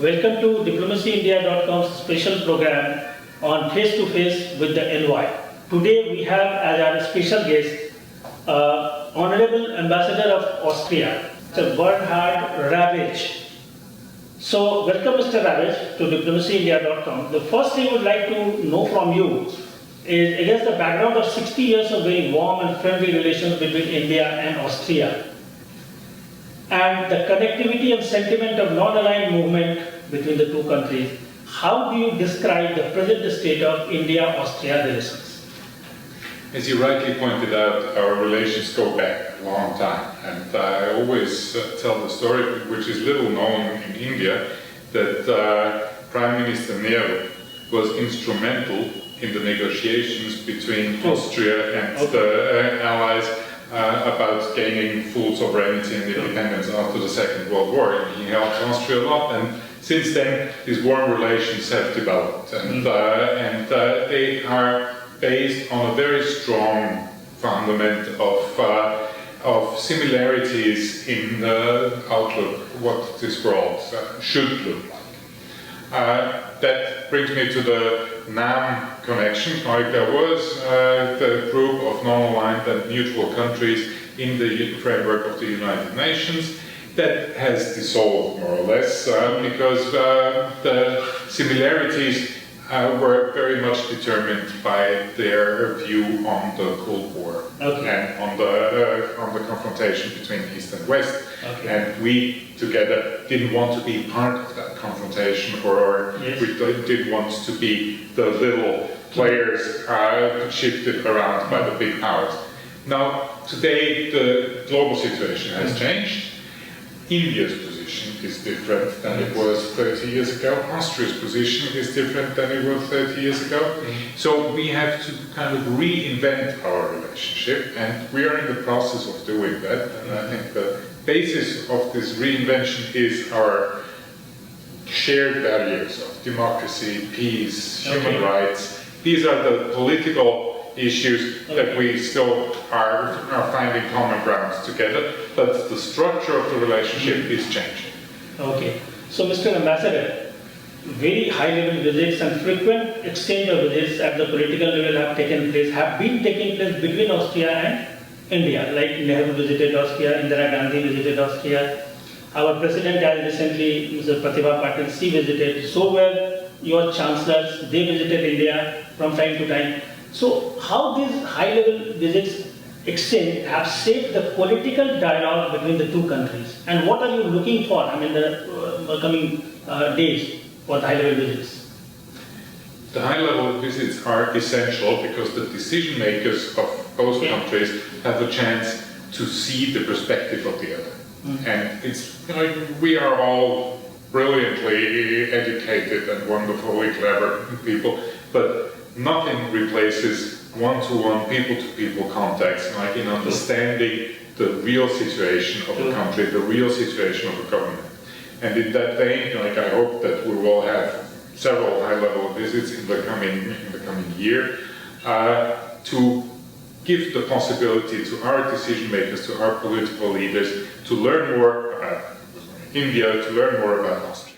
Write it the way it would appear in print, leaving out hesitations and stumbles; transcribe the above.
Welcome to diplomacyindia.com's special program on face-to-face with the NY. Today we have as our special guest Honorable Ambassador of Austria, Mr. Bernhard Wrabetz. So welcome Mr. Wrabetz to diplomacyindia.com. The first thing I would like to know from you is against the background of 60 years of very warm and friendly relations between India and Austria, and the connectivity and sentiment of non-aligned movement between the two countries, how do you describe the present state of India-Austria relations? As you rightly pointed out, our relations go back a long time, and I always tell the story, which is little known in India, that Prime Minister Nehru was instrumental in the negotiations between Austria and the Allies about gaining full sovereignty and independence after the Second World War. He helped Austria a lot, and since then these warm relations have developed, and they are based on a very strong fundament of similarities in the outlook, what this world should look like. That brings me to the NAM connection. Like there was the group of non-aligned and neutral countries in the framework of the United Nations that has dissolved more or less because the similarities were very much determined by their view on the Cold War and on the confrontation between East and West. And we together didn't want to be part of that confrontation, or we didn't want to be the little players shifted around by the big powers. Now, today the global situation has changed. India's position is different than it was 30 years ago. Austria's position is different than it was 30 years ago. So we have to kind of reinvent our relationship, and we are in the process of doing that. And I think the basis of this reinvention is our shared values of democracy, peace, human rights. These are the political issues that we still are finding common grounds together, but the structure of the relationship is changing. Okay. So, Mr. Ambassador, very high-level visits and frequent exchange of visits at the political level have been taking place between Austria and India. Like Nehru visited Austria, Indira Gandhi visited Austria. Our president has recently, Mr. Pratibha Patil, she visited. So were your chancellors, they visited India from time to time. So how these high-level visits exchange have shaped the political dialogue between the two countries, and what are you looking for in the coming days for the high-level visits? The high-level visits are essential because the decision makers of both countries have a chance to see the perspective of the other. And it's we are all brilliantly educated and wonderfully clever people, but nothing replaces one-to-one, people-to-people contacts, like in understanding the real situation of a country, the real situation of a government. And in that vein, I hope that we will have several high-level visits in the coming year to give the possibility to our decision makers, to our political leaders, to learn more about India, to learn more about Austria.